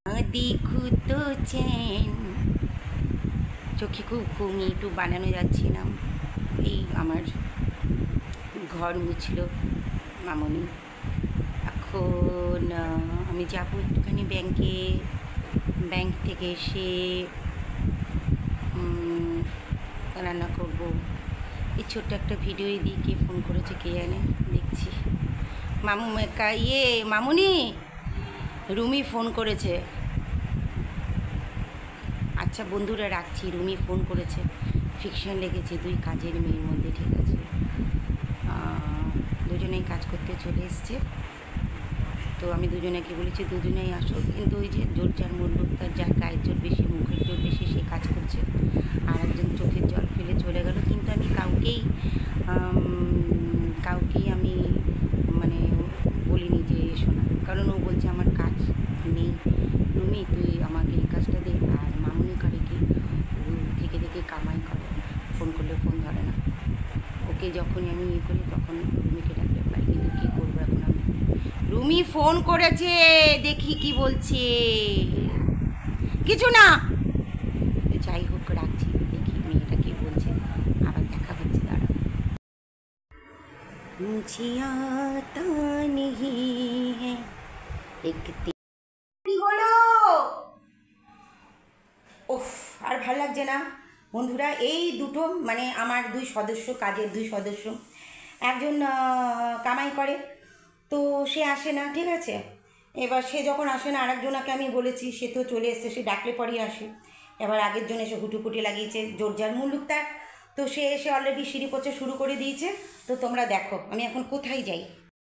দেখু তো চেন চোখে খুব ঘুমি একটু বানানো যাচ্ছিলাম। এই আমার ঘর মুছল মামনি। এখন আমি যাবো একটুখানি ব্যাংক থেকে এসে রান্না করব। এই ছোট্ট একটা ভিডিও দিয়ে কে ফোন করেছে কে জানে, দেখছি। মামুনি রুমি ফোন করেছে। আচ্ছা বন্ধুরা রাখছি, রুমি ফোন করেছে, ফিকশন লেগেছে দুই কাজের মেয়ের মধ্যে, ঠিক আছে। দুজনেই কাজ করতে চলে এসছে, তো আমি দুজনেকে বলেছি দুজনেই আসো, কিন্তু ওই যে জোর যার মূল্য তার, যার গায়ের জোর বেশি মুখের জোর বেশি সে কাজ করছে, আর একজন চোখের জল ফেলে চলে গেল। কিন্তু আমি কাউকেই আমি মানে বলিনি যে এসো না, কারণ ও বলছে আমার কাজ নেই রুমি, তুই আমাকে এই কাজটা দে। আর মামুনি করে কি, ও থেকে থেকে কামাই করে, ফোন করলে ফোন ধরে না। ওকে যখনই আমি ইয়ে করি তখন রুমিকে ডাকতে পারি, কিন্তু কী করবো এখন আমি। রুমি ফোন করেছে, দেখি কি বলছে। কিছু না, যাই হোক রাখছি, দেখি মেয়েটা কি বলছে, আবার দেখা হচ্ছে। দাঁড়া, মুঝে आता नहीं है एक কি হলো। ওফ, আর ভালো লাগছে না বন্ধুরা। এই দুটো মানে আমার দুই সদস্য, কাজের দুই সদস্য, একজন কামাই করে, তো সে আসে না, ঠিক আছে। এবার সে যখন আসে না, আরেকজনাকে আমি বলেছি, সে তো চলে এসছে, সে ডাকলে পরেই আসে। এবার আগের জন এসে হুটুপুটি লাগিয়েছে, জোর যার মুল্লুক তার, তো সে এসে অলরেডি সিঁড়ি পোছা শুরু করে দিয়েছে। তো তোমরা দেখো আমি এখন কোথায় যাই।